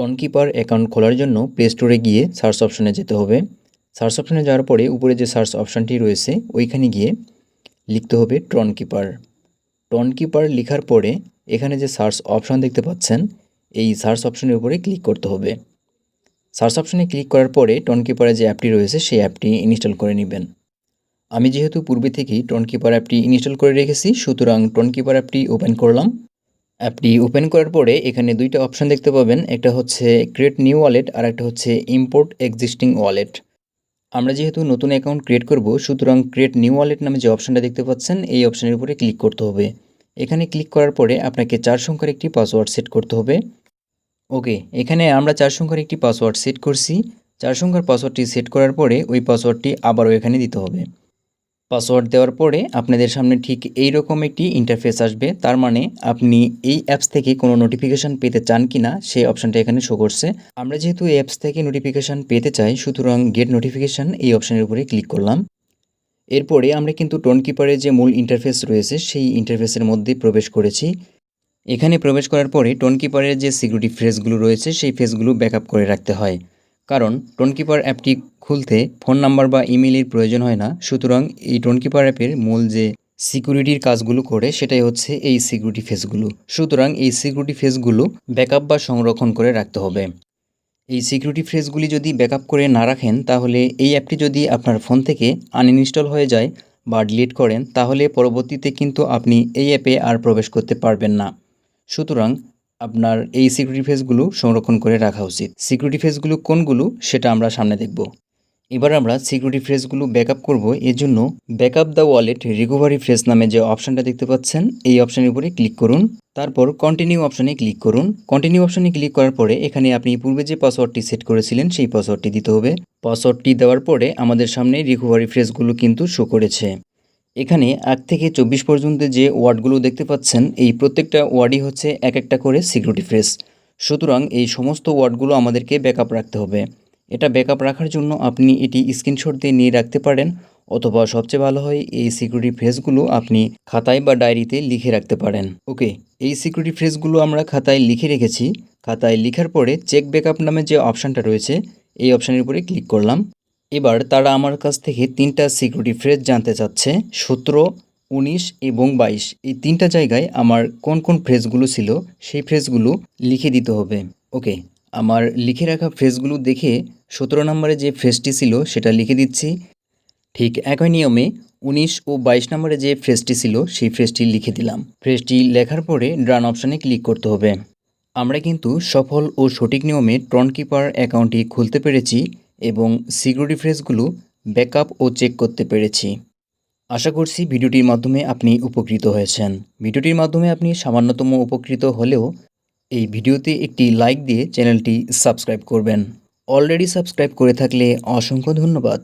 Tonkeeper account খোলার জন্য play স্টোরে গিয়ে সার্চ অপশনে যেতে হবে। সার্চ অপশনে যাওয়ার পরে উপরে যে সার্চ অপশানটি রয়েছে ওইখানে গিয়ে লিখতে হবে টনকিপার। টনকিপার লেখার পরে এখানে যে সার্চ অপশান দেখতে পাচ্ছেন এই সার্চ অপশনের উপরে ক্লিক করতে হবে। সার্চ অপশনে ক্লিক করার পরে টনকিপারের যে অ্যাপটি রয়েছে সেই অ্যাপটি ইনস্টল করে নেবেন। আমি যেহেতু পূর্বে থেকেই টনকিপার অ্যাপটি ইনস্টল করে রেখেছি, সুতরাং টনকিপার অ্যাপটি ওপেন করলাম। অ্যাপটি ওপেন করার পরে এখানে দুইটা অপশান দেখতে পাবেন, একটা হচ্ছে ক্রিয়েট নিউ ওয়ালেট আর একটা হচ্ছে ইম্পোর্ট এক্সিস্টিং ওয়ালেট। আমরা যেহেতু নতুন অ্যাকাউন্ট ক্রিয়েট করব, সুতরাং ক্রিয়েট নিউ ওয়ালেট নামে যে অপশানটা দেখতে পাচ্ছেন এই অপশানের উপরে ক্লিক করতে হবে। এখানে ক্লিক করার পরে আপনাকে 4 সংখ্যার একটি পাসওয়ার্ড সেট করতে হবে। ওকে, এখানে আমরা 4 সংখ্যার একটি পাসওয়ার্ড সেট করছি। 4 সংখ্যার পাসওয়ার্ডটি সেট করার পরে ওই পাসওয়ার্ডটি আবারও এখানে দিতে হবে। পাসওয়ার্ড দেওয়ার পরে আপনাদের সামনে ঠিক এই রকম একটি ইন্টারফেস আসবে। তার মানে আপনি এই অ্যাপস থেকে কোনো নোটিফিকেশান পেতে চান কি না সেই অপশানটা এখানে শো করছে। আমরা যেহেতু এই অ্যাপস থেকে নোটিফিকেশান পেতে চাই, সুতরাং গেট নোটিফিকেশান এই অপশানের উপরে ক্লিক করলাম। এরপরে আমরা কিন্তু টনকিপারের যে মূল ইন্টারফেস রয়েছে সেই ইন্টারফেসের মধ্যে প্রবেশ করেছি। এখানে প্রবেশ করার পরে টনকিপারের যে সিকিউরিটি ফ্রেজগুলো রয়েছে সেই ফ্রেজগুলো ব্যাকআপ করে রাখতে হয়, কারণ টনকিপার অ্যাপটি খুলতে ফোন নাম্বার বা ইমেইলের প্রয়োজন হয় না। সুতরাং এই টনকিপার অ্যাপের মূল যে সিকিউরিটির কাজগুলো করে সেটাই হচ্ছে এই সিকিউরিটি ফেজগুলো। সুতরাং এই সিকিউরিটি ফেজগুলো ব্যাকআপ বা সংরক্ষণ করে রাখতে হবে। এই সিকিউরিটি ফ্রেজগুলি যদি ব্যাকআপ করে না রাখেন তাহলে এই অ্যাপটি যদি আপনার ফোন থেকে আনইনস্টল হয়ে যায় বা ডিলিট করেন তাহলে পরবর্তীতে কিন্তু আপনি এই অ্যাপে আর প্রবেশ করতে পারবেন না। সুতরাং আপনার এই সিকিউরিটি ফেজগুলো সংরক্ষণ করে রাখা উচিত। সিকিউরিটি ফেজগুলো কোনগুলো সেটা আমরা সামনে দেখব। এবার আমরা সিকিউরিটি ফ্রেজগুলো ব্যাকআপ করব। এর জন্য backup the wallet recovery phrase নামে যে অপশানটা দেখতে পাচ্ছেন এই অপশানের উপরে ক্লিক করুন। তারপর কন্টিনিউ অপশানে ক্লিক করুন। কন্টিনিউ অপশানে ক্লিক করার পরে এখানে আপনি পূর্বে যে পাসওয়ার্ডটি সেট করেছিলেন সেই পাসওয়ার্ডটি দিতে হবে। পাসওয়ার্ডটি দেওয়ার পরে আমাদের সামনে রিকভারি ফ্রেজগুলো কিন্তু শো করেছে। এখানে 1 থেকে 24 পর্যন্ত যে ওয়ার্ডগুলো দেখতে পাচ্ছেন এই প্রত্যেকটা ওয়ার্ডই হচ্ছে এক একটা করে সিকিউরিটি ফ্রেজ। সুতরাং এই সমস্ত ওয়ার্ডগুলো আমাদেরকে ব্যাকআপ রাখতে হবে। এটা ব্যাকআপ রাখার জন্য আপনি এটি স্ক্রিনশট দিয়ে নিয়ে রাখতে পারেন, অথবা সবচেয়ে ভালো হয় এই সিকিউরিটি ফ্রেজগুলো আপনি খাতায় বা ডায়েরিতে লিখে রাখতে পারেন। ওকে, এই সিকিউরিটি ফ্রেজগুলো আমরা খাতায় লিখে রেখেছি। খাতায় লেখার পরে চেক ব্যাকআপ নামে যে অপশানটা রয়েছে এই অপশানের উপরে ক্লিক করলাম। এবার তারা আমার কাছ থেকে 3টা সিকিউরিটি ফ্রেজ জানতে চাচ্ছে, 17, 19 এবং 22। এই 3টা জায়গায় আমার কোন কোন ফ্রেজগুলো ছিল সেই ফ্রেজগুলো লিখে দিতে হবে। ওকে, আমার লিখে রাখা ফ্রেজগুলো দেখে 17 নম্বরে যে ফ্রেজটি ছিল সেটা লিখে দিচ্ছি। ঠিক একই নিয়মে 19 ও 22 নম্বরে যে ফ্রেজটি ছিল সেই ফ্রেজটি লিখে দিলাম। ফ্রেজটি লেখার পরে রান অপশানে ক্লিক করতে হবে। আমরা কিন্তু সফল ও সঠিক নিয়মে টনকিপার অ্যাকাউন্টটি খুলতে পেরেছি এবং সিকিউরিটি ফ্রেজগুলো ব্যাকআপ ও চেক করতে পেরেছি। আশা করছি ভিডিওটির মাধ্যমে আপনি উপকৃত হয়েছেন। ভিডিওটির মাধ্যমে আপনি সামান্যতম উপকৃত হলেও এই ভিডিওতে একটি লাইক দিয়ে চ্যানেলটি সাবস্ক্রাইব করবেন। অলরেডি সাবস্ক্রাইব করে থাকলে অসংখ্য ধন্যবাদ।